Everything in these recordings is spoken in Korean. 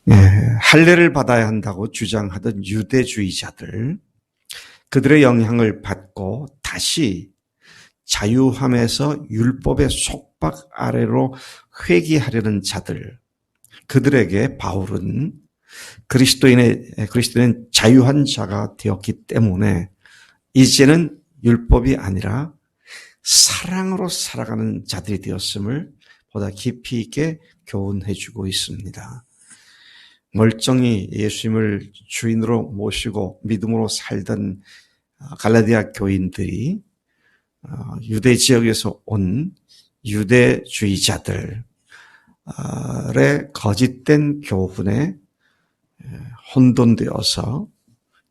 할례를 받아야 한다고 주장하던 유대주의자들, 그들의 영향을 받고 다시 자유함에서 율법의 속박 아래로 회귀하려는 자들, 그들에게 바울은 그리스도인은 자유한 자가 되었기 때문에 이제는 율법이 아니라 사랑으로 살아가는 자들이 되었음을 보다 깊이 있게 교훈해 주고 있습니다. 멀쩡히 예수님을 주인으로 모시고 믿음으로 살던 갈라디아 교인들이 유대 지역에서 온 유대주의자들의 거짓된 교훈에 혼돈되어서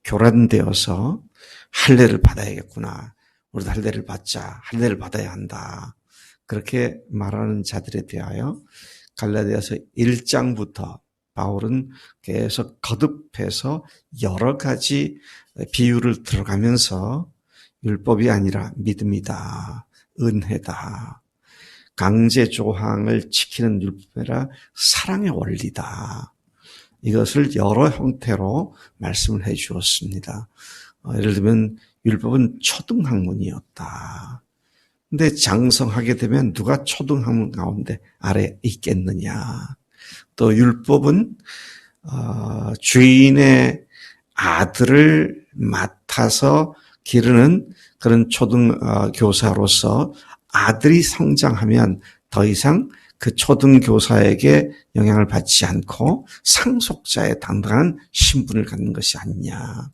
교란되어서 할례를 받아야겠구나. 우리도 할례를 받자. 할례를 받아야 한다. 그렇게 말하는 자들에 대하여 갈라디아서 1장부터 바울은 계속 거듭해서 여러 가지 비유를 들어가면서 율법이 아니라 믿음이다. 은혜다. 강제 조항을 지키는 율법이 아니라 사랑의 원리다. 이것을 여러 형태로 말씀을 해 주었습니다. 예를 들면 율법은 초등학문이었다. 근데 장성하게 되면 누가 초등학문 가운데 아래 있겠느냐. 또 율법은 주인의 아들을 맡아서 기르는 그런 초등교사로서 아들이 성장하면 더 이상 그 초등교사에게 영향을 받지 않고 상속자의 당당한 신분을 갖는 것이 아니냐.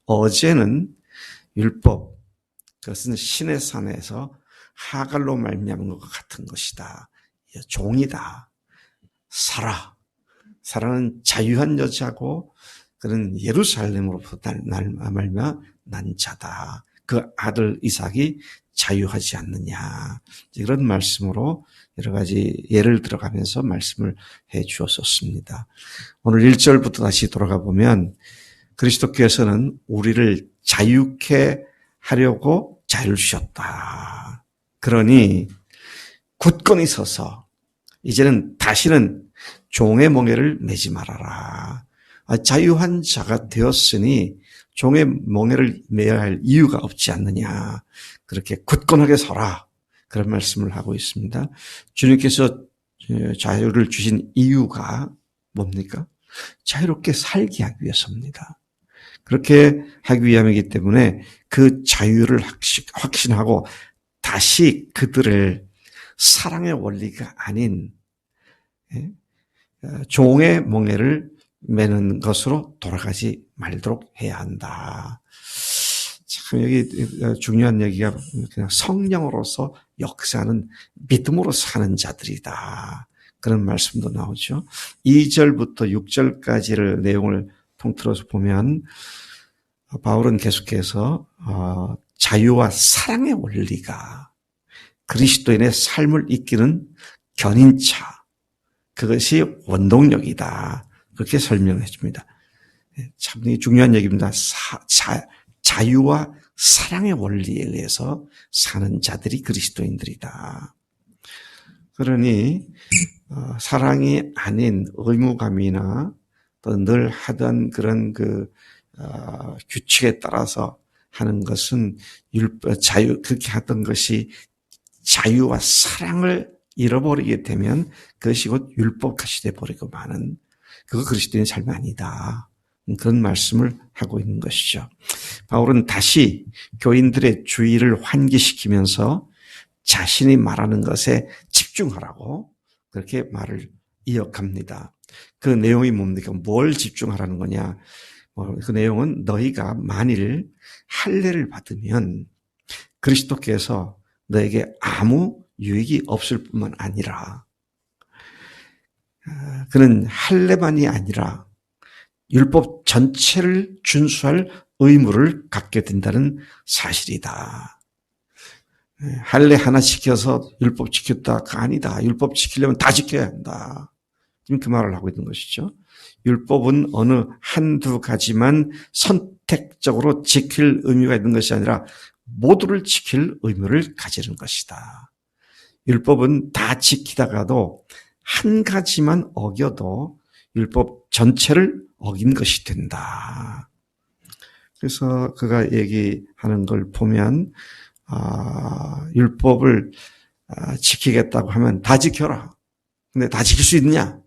어제는 율법, 그것은 신의 산에서 하갈로 말미암은 것과 같은 것이다. 종이다. 사라는 자유한 여자고 그는 예루살렘으로부터 말미암아 난 자다. 그 아들 이삭이 자유하지 않느냐. 이런 말씀으로 여러 가지 예를 들어가면서 말씀을 해 주었었습니다. 오늘 1절부터 다시 돌아가 보면 그리스도께서는 우리를 자유케 하려고 자유를 주셨다. 그러니 굳건히 서서 이제는 다시는 종의 멍에를 매지 말아라. 자유한 자가 되었으니 종의 멍에를 매야 할 이유가 없지 않느냐. 그렇게 굳건하게 서라. 그런 말씀을 하고 있습니다. 주님께서 자유를 주신 이유가 뭡니까? 자유롭게 살게 하기 위해서입니다. 그렇게 하기 위함이기 때문에 그 자유를 확신하고 다시 그들을 사랑의 원리가 아닌 종의 멍에를 매는 것으로 돌아가지 말도록 해야 한다. 참 여기 중요한 얘기가 그냥 성령으로서 역사하는 믿음으로 사는 자들이다. 그런 말씀도 나오죠. 2절부터 6절까지를 내용을 통틀어서 보면 바울은 계속해서 자유와 사랑의 원리가 그리스도인의 삶을 이끄는 견인차, 그것이 원동력이다. 그렇게 설명해 줍니다. 참 중요한 얘기입니다. 자유와 사랑의 원리에 의해서 사는 자들이 그리스도인들이다. 그러니 사랑이 아닌 의무감이나 또 늘 하던 그런 규칙에 따라서 하는 것은 그렇게 하던 것이 자유와 사랑을 잃어버리게 되면 그것이 곧 율법같이 돼버리고 마는 그거 그리스도인의 삶이 아니다. 그런 말씀을 하고 있는 것이죠. 바울은 다시 교인들의 주의를 환기시키면서 자신이 말하는 것에 집중하라고 그렇게 말을 이어갑니다. 그 내용이 뭡니까? 뭘 집중하라는 거냐? 그 내용은 너희가 만일 할례를 받으면 그리스도께서 너에게 아무 유익이 없을 뿐만 아니라 그는 할례만이 아니라 율법 전체를 준수할 의무를 갖게 된다는 사실이다. 할례 하나 지켜서 율법 지켰다가 아니다. 율법 지키려면 다 지켜야 한다. 지금 그 말을 하고 있는 것이죠. 율법은 어느 한두 가지만 선택적으로 지킬 의무가 있는 것이 아니라 모두를 지킬 의무를 가지는 것이다. 율법은 다 지키다가도 한 가지만 어겨도 율법 전체를 어긴 것이 된다. 그래서 그가 얘기하는 걸 보면 율법을 지키겠다고 하면 다 지켜라. 근데 다 지킬 수 있느냐?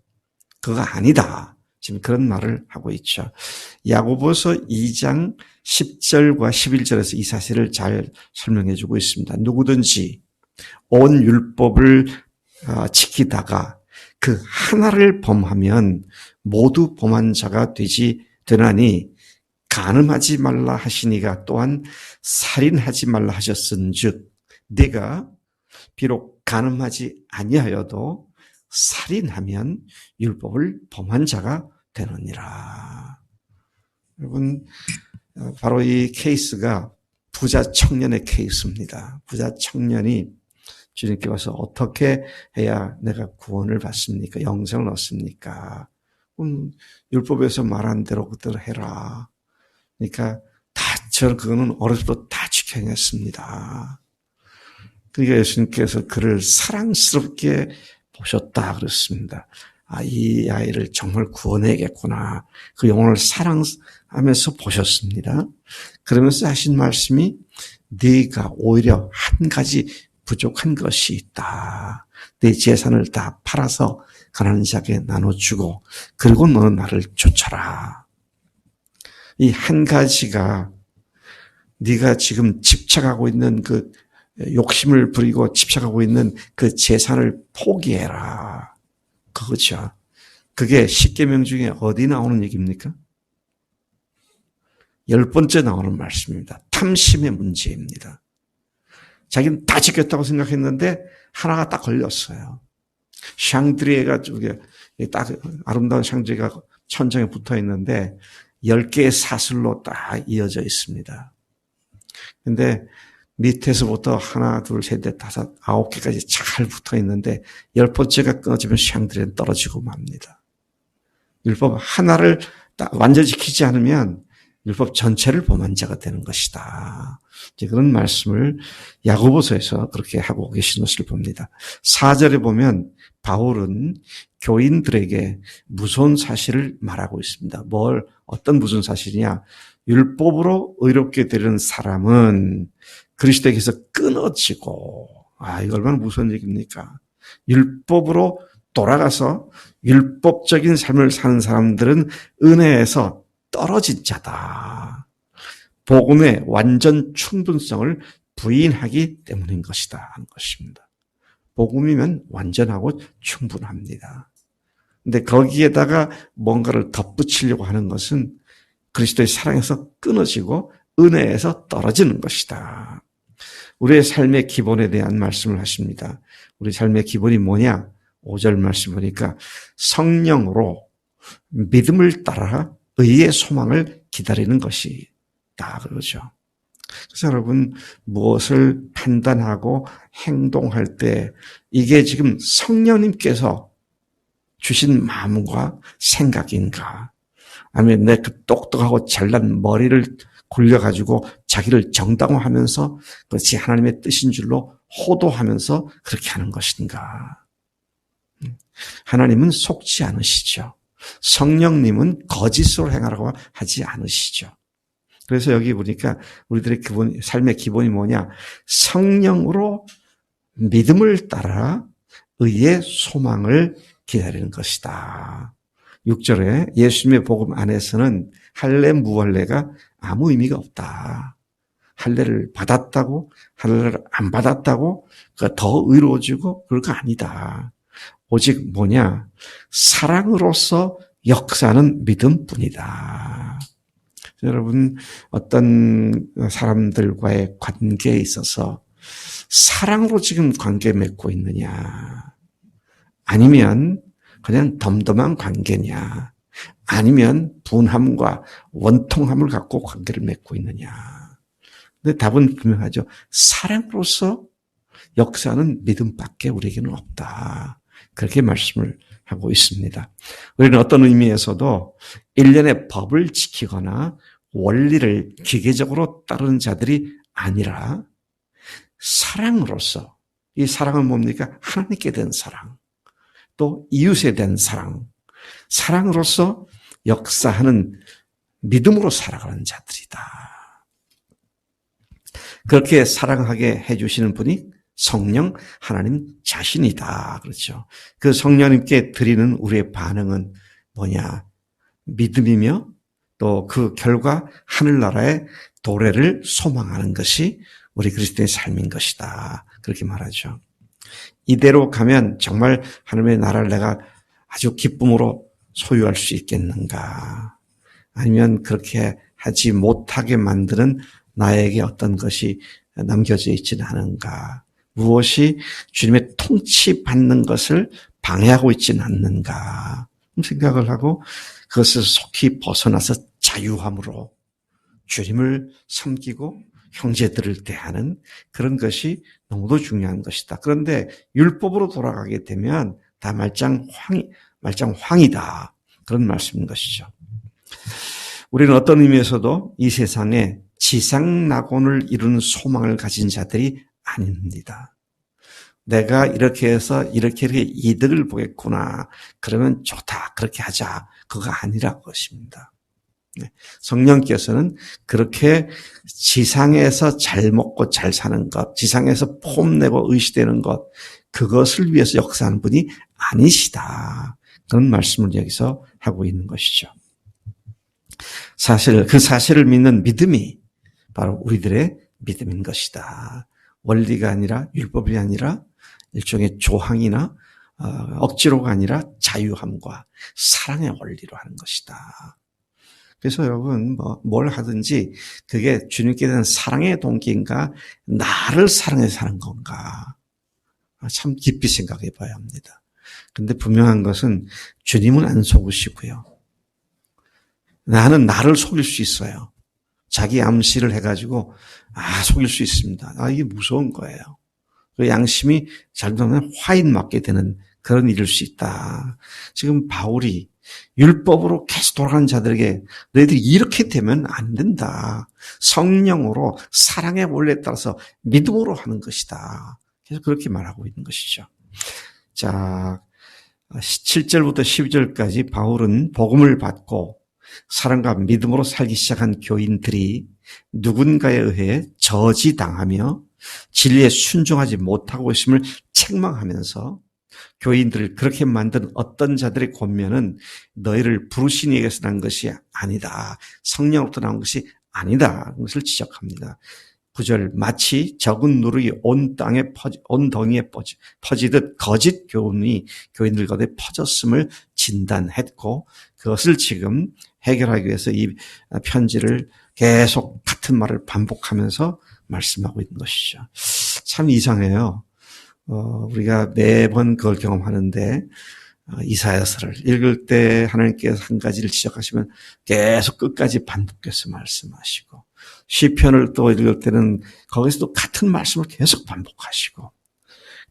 그거 아니다. 지금 그런 말을 하고 있죠. 야고보서 2장 10절과 11절에서 이 사실을 잘 설명해 주고 있습니다. 누구든지 온 율법을 지키다가 그 하나를 범하면 모두 범한 자가 되나니 간음하지 말라 하시니가 또한 살인하지 말라 하셨은즉 네가 비록 간음하지 아니하여도 살인하면 율법을 범한 자가 되느니라. 여러분, 바로 이 케이스가 부자 청년의 케이스입니다. 부자 청년이 주님께 와서 어떻게 해야 내가 구원을 받습니까? 영생을 얻습니까? 율법에서 말한 대로 그대로 해라. 그러니까 그거는 어렸을 때 다 지켜냈습니다. 그러니까 예수님께서 그를 사랑스럽게 보셨다 그랬습니다. 이 아이를 정말 구원해야겠구나. 그 영혼을 사랑하면서 보셨습니다. 그러면서 하신 말씀이 네가 오히려 한 가지 부족한 것이 있다. 네 재산을 다 팔아서 가난한 자에게 나눠주고 그리고 너는 나를 쫓아라. 이 한 가지가 네가 지금 집착하고 있는 그 욕심을 부리고 집착하고 있는 그 재산을 포기해라. 그거죠. 그게 십계명 중에 어디 나오는 얘기입니까? 10번째 나오는 말씀입니다. 탐심의 문제입니다. 자기는 다 지켰다고 생각했는데 하나가 딱 걸렸어요. 샹드리에가 딱 아름다운 샹드리에가 천장에 붙어 있는데 10개의 사슬로 딱 이어져 있습니다. 근데 밑에서부터 하나, 둘, 셋, 넷, 다섯, 9개까지 잘 붙어 있는데 10번째가 끊어지면 샹드리에는 떨어지고 맙니다. 율법 하나를 딱 완전히 지키지 않으면 율법 전체를 범한 자가 되는 것이다. 이제 그런 말씀을 야고보서에서 그렇게 하고 계신 것을 봅니다. 4절에 보면 바울은 교인들에게 무서운 사실을 말하고 있습니다. 어떤 무서운 사실이냐? 율법으로 의롭게 되는 사람은 그리스도에게서 끊어지고, 이거 얼마나 무서운 얘기입니까? 율법으로 돌아가서 율법적인 삶을 사는 사람들은 은혜에서 떨어진 자다. 복음의 완전 충분성을 부인하기 때문인 것이다 하는 것입니다. 복음이면 완전하고 충분합니다. 근데 거기에다가 뭔가를 덧붙이려고 하는 것은 그리스도의 사랑에서 끊어지고 은혜에서 떨어지는 것이다. 우리의 삶의 기본에 대한 말씀을 하십니다. 우리 삶의 기본이 뭐냐? 5절 말씀 보니까 성령으로 믿음을 따라 의의 소망을 기다리는 것이다 그러죠. 그래서 여러분 무엇을 판단하고 행동할 때 이게 지금 성령님께서 주신 마음과 생각인가? 아니면 내 그 똑똑하고 잘난 머리를 굴려가지고 자기를 정당화하면서 그것이 하나님의 뜻인 줄로 호도하면서 그렇게 하는 것인가? 하나님은 속지 않으시죠. 성령님은 거짓으로 행하라고 하지 않으시죠. 그래서 여기 보니까 우리들의 삶의 기본이 뭐냐? 성령으로 믿음을 따라 의의 소망을 기다리는 것이다. 6절에 예수님의 복음 안에서는 할례 무할례가 아무 의미가 없다. 할례를 받았다고 할례를 안 받았다고 그가 더 의로워지고 그럴 거 아니다. 오직 뭐냐? 사랑으로서 역사하는 믿음뿐이다. 여러분 어떤 사람들과의 관계에 있어서 사랑으로 지금 관계 맺고 있느냐? 아니면 그냥 덤덤한 관계냐? 아니면 분함과 원통함을 갖고 관계를 맺고 있느냐? 근데 답은 분명하죠. 사랑으로서 역사하는 믿음밖에 우리에게는 없다. 그렇게 말씀을 하고 있습니다. 우리는 어떤 의미에서도 일련의 법을 지키거나 원리를 기계적으로 따르는 자들이 아니라 사랑으로서, 이 사랑은 뭡니까? 하나님께 대한 사랑, 또 이웃에 대한 사랑, 사랑으로서 역사하는 믿음으로 살아가는 자들이다. 그렇게 사랑하게 해주시는 분이 성령 하나님 자신이다. 그렇죠. 그 성령님께 드리는 우리의 반응은 뭐냐? 믿음이며 또 그 결과 하늘나라의 도래를 소망하는 것이 우리 그리스도의 삶인 것이다. 그렇게 말하죠. 이대로 가면 정말 하나님의 나라를 내가 아주 기쁨으로 소유할 수 있겠는가? 아니면 그렇게 하지 못하게 만드는 나에게 어떤 것이 남겨져 있지는 않은가? 무엇이 주님의 통치받는 것을 방해하고 있지는 않는가? 생각을 하고 그것을 속히 벗어나서 자유함으로 주님을 섬기고 형제들을 대하는 그런 것이 너무도 중요한 것이다. 그런데 율법으로 돌아가게 되면 다 말짱황이다. 그런 말씀인 것이죠. 우리는 어떤 의미에서도 이 세상에 지상낙원을 이루는 소망을 가진 자들이 아닙니다. 내가 이렇게 해서 이렇게 이득을 보겠구나. 그러면 좋다. 그렇게 하자. 그거 아니라 것입니다. 성령께서는 그렇게 지상에서 잘 먹고 잘 사는 것, 지상에서 폼내고 의시되는 것, 그것을 위해서 역사하는 분이 아니시다. 그런 말씀을 여기서 하고 있는 것이죠. 그 사실을 믿는 믿음이 바로 우리들의 믿음인 것이다. 원리가 아니라 율법이 아니라 일종의 조항이나 억지로가 아니라 자유함과 사랑의 원리로 하는 것이다. 그래서 여러분 뭘 하든지 그게 주님께 대한 사랑의 동기인가 나를 사랑해서 하는 건가 참 깊이 생각해 봐야 합니다. 그런데 분명한 것은 주님은 안 속으시고요. 나는 나를 속일 수 있어요. 자기 암시를 해가지고 속일 수 있습니다. 이게 무서운 거예요. 그 양심이 잘못하면 화인 맞게 되는 그런 일일 수 있다. 지금 바울이 율법으로 계속 돌아가는 자들에게 너희들이 이렇게 되면 안 된다. 성령으로 사랑의 원리에 따라서 믿음으로 하는 것이다. 계속 그렇게 말하고 있는 것이죠. 자, 7절부터 12절까지 바울은 복음을 받고 사랑과 믿음으로 살기 시작한 교인들이 누군가에 의해 저지당하며 진리에 순종하지 못하고 있음을 책망하면서 교인들을 그렇게 만든 어떤 자들의 권면은 너희를 부르신 이에게서 난 것이 아니다. 성령으로부터 나온 것이 아니다. 그것을 지적합니다. 9절 마치 적은 누룩이 온 덩이에 퍼지듯 거짓 교훈이 교인들 가운데 퍼졌음을 진단했고 그것을 지금 해결하기 위해서 이 편지를 계속 같은 말을 반복하면서 말씀하고 있는 것이죠. 참 이상해요. 우리가 매번 그걸 경험하는데 이사야서를 읽을 때 하나님께서 한 가지를 지적하시면 계속 끝까지 반복해서 말씀하시고 시편을 또 읽을 때는 거기서도 같은 말씀을 계속 반복하시고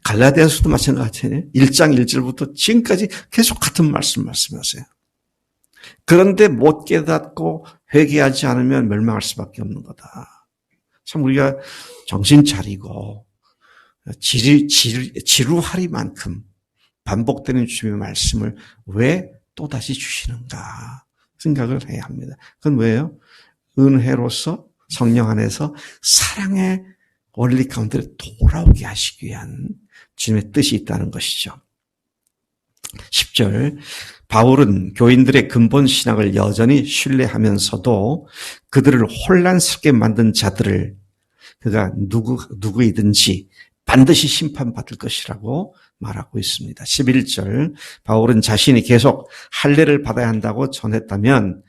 갈라디아서도 마찬가지예요. 1장 1절부터 지금까지 계속 같은 말씀하세요. 그런데 못 깨닫고 회개하지 않으면 멸망할 수밖에 없는 거다. 참 우리가 정신 차리고 지루하리만큼 반복되는 주님의 말씀을 왜 또다시 주시는가 생각을 해야 합니다. 그건 왜요? 은혜로서 성령 안에서 사랑의 원리 가운데 돌아오게 하시기 위한 주님의 뜻이 있다는 것이죠. 10절 바울은 교인들의 근본 신앙을 여전히 신뢰하면서도 그들을 혼란스럽게 만든 자들을 그가 누구이든지 반드시 심판받을 것이라고 말하고 있습니다. 11절 바울은 자신이 계속 할례를 받아야 한다고 전했다면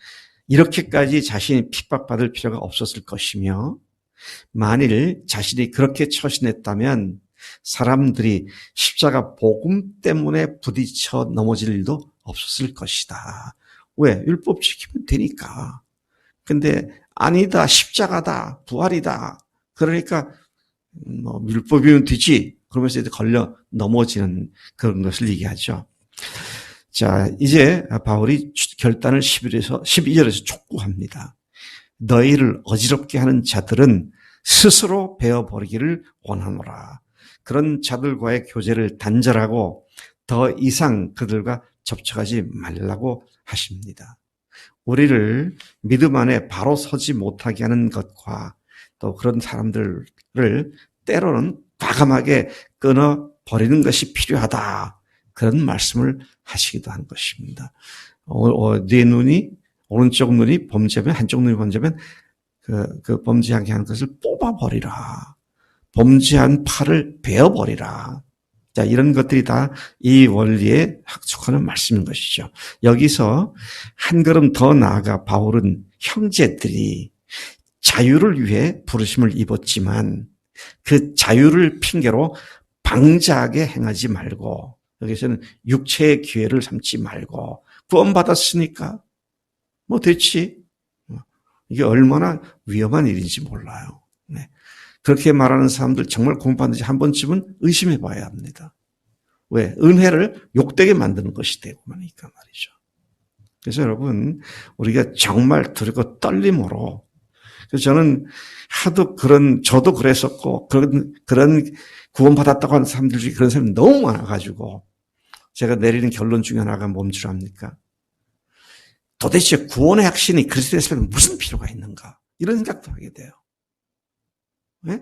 이렇게까지 자신이 핍박받을 필요가 없었을 것이며 만일 자신이 그렇게 처신했다면 사람들이 십자가 복음 때문에 부딪혀 넘어질 일도 없었을 것이다. 왜? 율법 지키면 되니까. 근데 아니다, 십자가다, 부활이다. 그러니까 율법이면 되지. 그러면서 이제 걸려 넘어지는 그런 것을 얘기하죠. 자, 이제 바울이 결단을 12절에서 촉구합니다. 너희를 어지럽게 하는 자들은 스스로 베어버리기를 원하노라. 그런 자들과의 교제를 단절하고 더 이상 그들과 접촉하지 말라고 하십니다. 우리를 믿음 안에 바로 서지 못하게 하는 것과 또 그런 사람들을 때로는 과감하게 끊어버리는 것이 필요하다. 그런 말씀을 하시기도 한 것입니다. 네 눈이, 오른쪽 눈이 범죄면, 한쪽 눈이 범죄면 그 범죄하게 하는 것을 뽑아버리라. 범죄한 팔을 베어버리라. 자, 이런 것들이 다 이 원리에 학속하는 말씀인 것이죠. 여기서 한 걸음 더 나아가 바울은 형제들이 자유를 위해 부르심을 입었지만 그 자유를 핑계로 방자하게 행하지 말고, 여기서는 육체의 기회를 삼지 말고, 구원받았으니까 뭐 됐지. 이게 얼마나 위험한 일인지 몰라요. 네. 그렇게 말하는 사람들 정말 구원받는지 한 번쯤은 의심해 봐야 합니다. 왜? 은혜를 욕되게 만드는 것이 되고 말이니까 말이죠. 그래서 여러분, 우리가 정말 두렵고 떨림으로, 그래서 저는 하도 저도 그랬었고, 그런 구원받았다고 하는 사람들 중에 그런 사람이 너무 많아가지고, 제가 내리는 결론 중에 하나가 뭔 줄 압니까? 도대체 구원의 확신이 그리스도에서 무슨 필요가 있는가? 이런 생각도 하게 돼요. 네?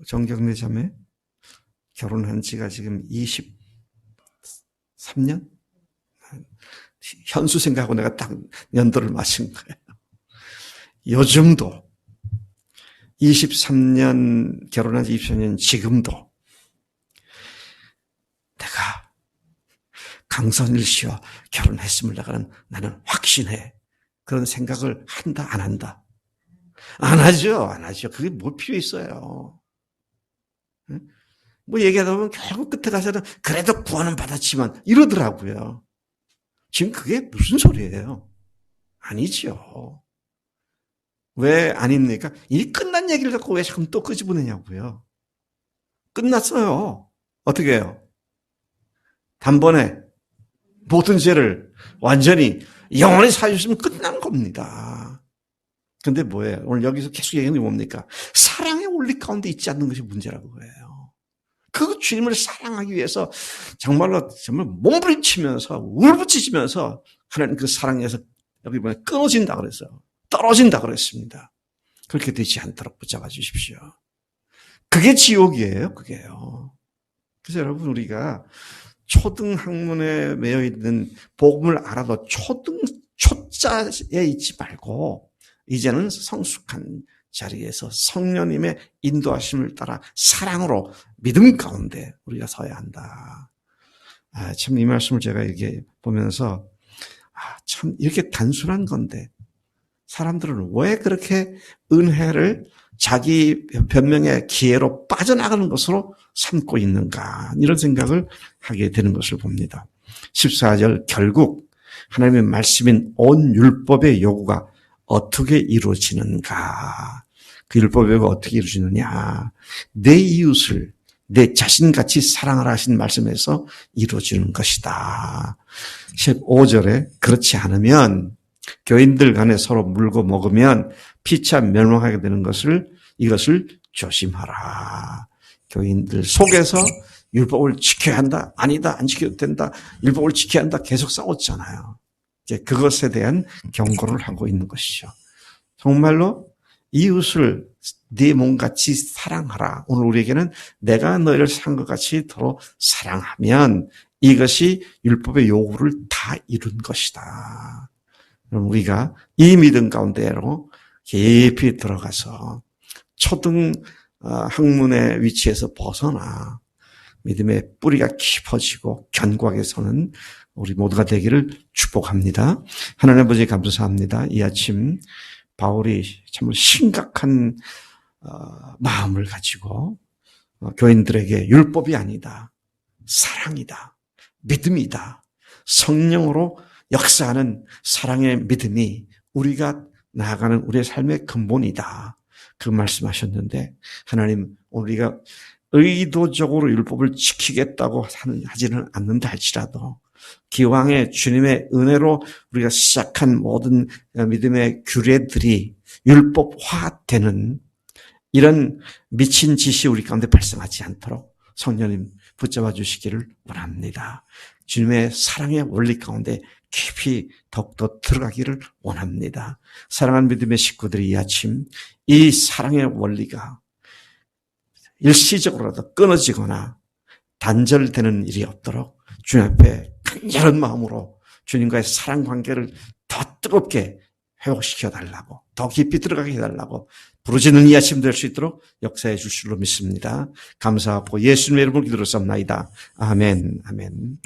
정경래 자매, 결혼한 지가 지금 23년? 현수 생각하고 내가 딱 연도를 맞춘 거예요. 요즘도 23년, 결혼한 지 23년 지금도 내가 강선일 씨와 결혼했음을 나는 확신해. 그런 생각을 한다, 안 한다? 안 하죠. 그게 뭘 필요 있어요. 뭐 얘기하다 보면 결국 끝에 가서는 그래도 구원은 받았지만 이러더라고요. 지금 그게 무슨 소리예요? 아니죠. 왜 아닙니까? 이미 끝난 얘기를 갖고 왜 자꾸 또 끄집어내냐고요. 끝났어요. 어떻게 해요? 단번에 모든 죄를 완전히 영원히 사주시면 끝난 겁니다. 근데 뭐예요? 오늘 여기서 계속 얘기하는 게 뭡니까? 사랑의 원리 가운데 있지 않는 것이 문제라고 해요. 그 주님을 사랑하기 위해서 정말 몸부림치면서 울부짖으면서 하나님 그 사랑에서 여기 보면 끊어진다 그랬어요. 떨어진다 그랬습니다. 그렇게 되지 않도록 붙잡아 주십시오. 그게 지옥이에요. 그게요. 그래서 여러분, 우리가 초등 학문에 매여 있는 복음을 알아도 초자에 있지 말고 이제는 성숙한 자리에서 성령님의 인도하심을 따라 사랑으로 믿음 가운데 우리가 서야 한다. 참 이 말씀을 제가 이렇게 보면서 참 이렇게 단순한 건데 사람들은 왜 그렇게 은혜를 자기 변명의 기회로 빠져나가는 것으로 삼고 있는가, 이런 생각을 하게 되는 것을 봅니다. 14절, 결국 하나님의 말씀인 온 율법의 요구가 어떻게 이루어지는가? 그 율법의 요구가 어떻게 이루어지느냐? 내 이웃을 내 자신같이 사랑하라 하신 말씀에서 이루어지는 것이다. 15절에 그렇지 않으면 교인들 간에 서로 물고 먹으면 피차 멸망하게 되는 이것을 조심하라. 교인들 속에서 율법을 지켜야 한다, 아니다, 안 지켜도 된다, 율법을 지켜야 한다, 계속 싸웠잖아요. 이제 그것에 대한 경고를 하고 있는 것이죠. 정말로 이웃을 네 몸같이 사랑하라. 오늘 우리에게는 내가 너희를 사랑한 것 같이 서로 사랑하면 이것이 율법의 요구를 다 이룬 것이다. 그럼 우리가 이 믿음 가운데로 깊이 들어가서 초등 학문의 위치에서 벗어나 믿음의 뿌리가 깊어지고 견고하게 서는 우리 모두가 되기를 축복합니다. 하나님 아버지 감사합니다. 이 아침 바울이 정말 심각한 마음을 가지고 교인들에게 율법이 아니다, 사랑이다, 믿음이다, 성령으로 역사하는 사랑의 믿음이 우리가 나아가는 우리의 삶의 근본이다, 그 말씀하셨는데, 하나님, 우리가 의도적으로 율법을 지키겠다고 하지는 않는다 할지라도 기왕에 주님의 은혜로 우리가 시작한 모든 믿음의 규례들이 율법화되는 이런 미친 짓이 우리 가운데 발생하지 않도록 성령님 붙잡아 주시기를 원합니다. 주님의 사랑의 원리 가운데 깊이 더욱더 들어가기를 원합니다. 사랑하는 믿음의 식구들이 이 아침 이 사랑의 원리가 일시적으로라도 끊어지거나 단절되는 일이 없도록 주님 앞에 간절한 마음으로 주님과의 사랑 관계를 더 뜨겁게 회복시켜 달라고, 더 깊이 들어가게 해달라고 부르짖는 이 아침 될 수 있도록 역사해 주실 줄로 믿습니다. 감사하고 예수님의 이름으로 기도로 쌉나이다. 아멘, 아멘.